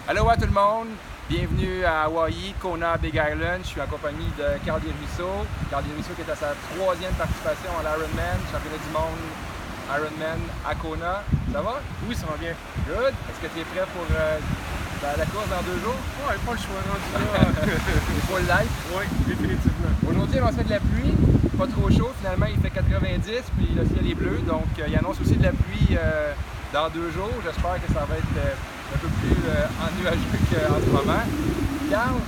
Allô à tout le monde, bienvenue à Hawaii, Kona, Big Island. Je suis en compagnie de Carl Desruisseaux. Carl Desruisseaux qui est à sa 3e participation à l'Ironman, championnat du monde Ironman à Kona. Ça va? Oui, ça va bien. Good. Est-ce que tu es prêt pour la course dans 2 jours? Ouais, pas le choix rendu là. Full life? Oui, définitivement. Aujourd'hui, on se fait de la pluie, pas trop chaud. Finalement, il fait 90, puis le ciel est bleu. Donc, il annonce aussi de la pluie dans 2 jours. J'espère que ça va être un peu plus ennuageux qu'en ce moment. Carl,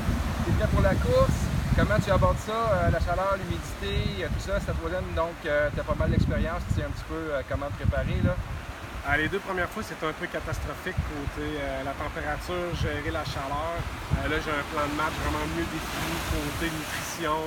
tu es prêt pour la course? Comment tu abordes ça? La chaleur, l'humidité, tout ça, c'est ta 3e, donc tu as pas mal d'expérience. Tu sais un petit peu comment te préparer, là? Les 2 premières fois, c'était un peu catastrophique côté la température, gérer la chaleur. Là, j'ai un plan de match vraiment mieux défini côté nutrition.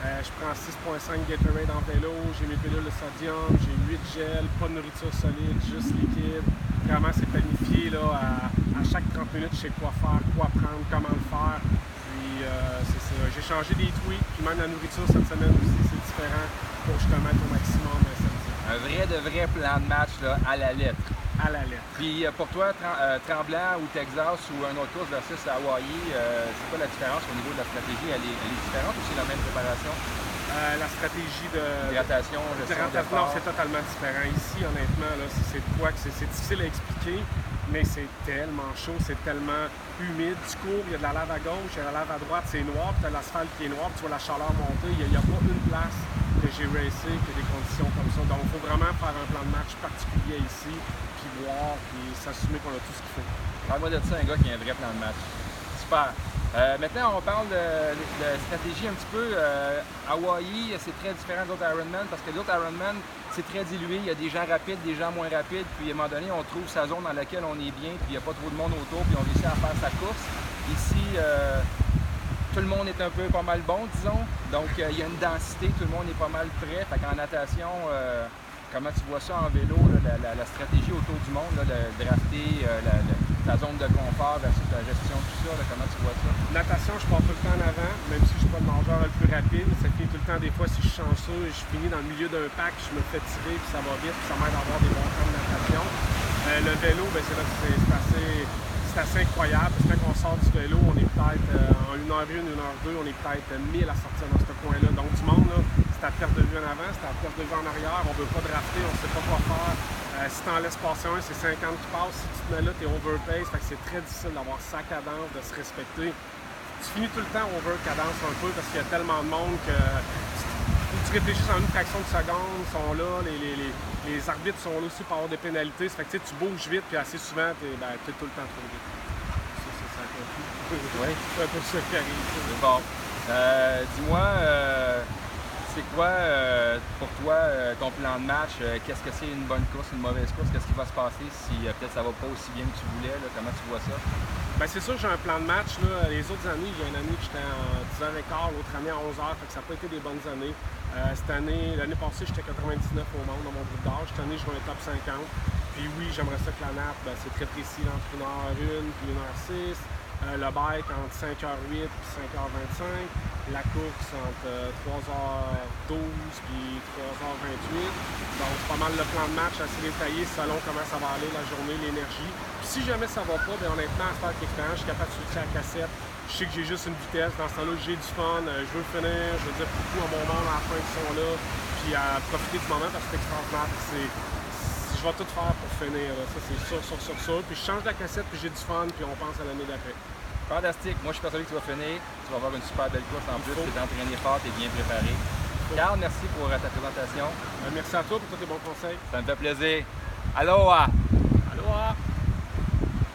Je prends 6,5 Gatorade en vélo, j'ai mes pilules de sodium, j'ai 8 gels, pas de nourriture solide, juste liquide. Vraiment, c'est planifié là, à chaque 30 minutes, je sais quoi faire, quoi prendre, comment le faire. Puis c'est ça. J'ai changé des tweaks, puis même la nourriture cette semaine aussi, c'est différent pour justement être au maximum samedi. Un vrai plan de match là, à la lettre. À la lettre. Puis pour toi, Tremblant ou Texas ou un autre course versus Hawaii, c'est quoi la différence au niveau de la stratégie? Elle est différente ou c'est la même préparation? La stratégie de hydratation, non, c'est totalement différent. Ici, honnêtement, là, c'est de quoi que c'est difficile à expliquer, mais c'est tellement chaud, c'est tellement humide. Tu cours, il y a de la lave à gauche, il y a de la lave à droite, c'est noir, puis tu as l'asphalte qui est noir, puis tu vois la chaleur monter. Il n'y a pas une place que j'ai racé, que des conditions comme ça. Donc, il faut vraiment faire un plan de match particulier ici, puis voir, puis s'assumer qu'on a tout ce qu'il faut. Parle-moi de ça, un gars qui a un vrai plan de match. Super. Maintenant, on parle de stratégie un petit peu. Hawaii, c'est très différent d'autres Ironman parce que d'autres Ironman, c'est très dilué. Il y a des gens rapides, des gens moins rapides. Puis à un moment donné, on trouve sa zone dans laquelle on est bien, puis il n'y a pas trop de monde autour, puis on réussit à faire sa course. Ici, tout le monde est un peu pas mal bon, disons. Donc, il y a une densité, tout le monde est pas mal prêt. Fait qu'en natation, comment tu vois ça en vélo, là, la stratégie autour du monde, là, le drafter, ta zone de confort versus la gestion, tout ça, là, comment tu vois ça? Natation, je pars tout le temps en avant, même si je ne suis pas le nageur le plus rapide. Ça finit tout le temps, des fois, si je suis chanceux, je finis dans le milieu d'un pack, je me fais tirer, puis ça va vite, puis ça m'aide à avoir des bons temps de natation. Le vélo, ben, c'est assez incroyable, parce que quand on sort du vélo, on est peut-être en 1h01, 1h02, on est peut-être 1000 à sortir dans ce coin-là. Donc du monde, là, c'est à perte de vue en avant, c'est à perte de vue en arrière, on ne veut pas drafter, on ne sait pas quoi faire. Si tu en laisses passer un, c'est 50 qui passent. Si tu te mets là, tu es overpace. Fait que c'est très difficile d'avoir sa cadence, de se respecter. Tu finis tout le temps over cadence un peu parce qu'il y a tellement de monde que tu réfléchis en une fraction de seconde, ils sont là, les arbitres sont là aussi pour avoir des pénalités. Ça fait que tu bouges vite, puis assez souvent, tu es tout le temps trop vite. Ça Oui. C'est un peu ça qui arrive. Bon. Dis-moi, c'est quoi pour toi ton plan de match? Qu'est-ce que c'est une bonne course, une mauvaise course? Qu'est-ce qui va se passer si peut-être ça va pas aussi bien que tu voulais? Là? Comment tu vois ça? Ben, c'est sûr que j'ai un plan de match. Là. Les autres années, il y a une année que j'étais en 10h15, l'autre année à 11h, fait que ça n'a pas été des bonnes années. Cette année, l'année passée, j'étais 99 au monde dans mon groupe d'âge. Cette année, je vais un top 50. Puis oui, j'aimerais ça que la nappe, c'est très précis, entre 1h01 puis 1h06. Le bike entre 5h08 puis 5h25. La course entre 3h12 puis 3h28. Donc, c'est pas mal le plan de match assez détaillé selon comment ça va aller la journée, l'énergie. Puis si jamais ça va pas, bien honnêtement, à faire avec l'expérience, je suis capable de switcher à la cassette. Je sais que j'ai juste une vitesse. Dans ce temps-là, j'ai du fun. Je veux finir. Je veux dire coucou à mon monde à la fin qui sont là. Puis à profiter du moment parce que c'est extraordinaire. Je vais tout faire pour finir. Là. Ça, c'est sûr. Puis je change la cassette, puis j'ai du fun, puis on pense à l'année d'après. Fantastique. Moi, je suis persuadé que tu vas finir. Tu vas avoir une super belle course en plus. Tu es entraîné fort, tu es bien préparé. Carl, merci pour ta présentation. Merci à toi pour tous tes bons conseils. Ça me fait plaisir. Aloha!